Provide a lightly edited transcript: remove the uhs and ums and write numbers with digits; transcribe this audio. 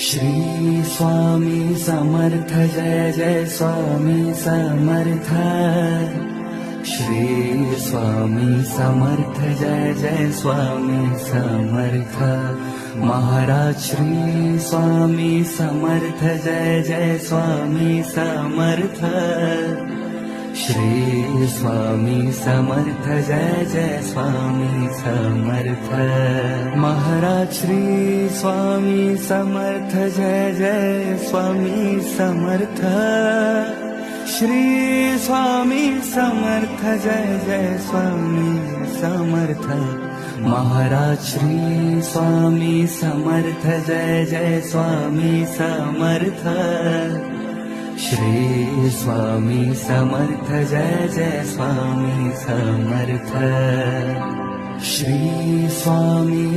Shri Swami Samarth Jai Jai Swami Samarth. Shri Swami Samarth Jai Jai Swami Samarth. Maharaj Shri Swami Samarth Jai Jai Swami Samarth. Shri Swami Samarth Jai Jai Swami Samarth. Maharaj Shri Swami Samarth Jai Jai Swami Samarth. Shri Swami Samarth Jai Jai Swami Samarth. Maharaj Shri Swami Samarth Jai Jai Swami Samarth. Shri Swami Samarth Jai Jai Swami Samarth. Shri Swami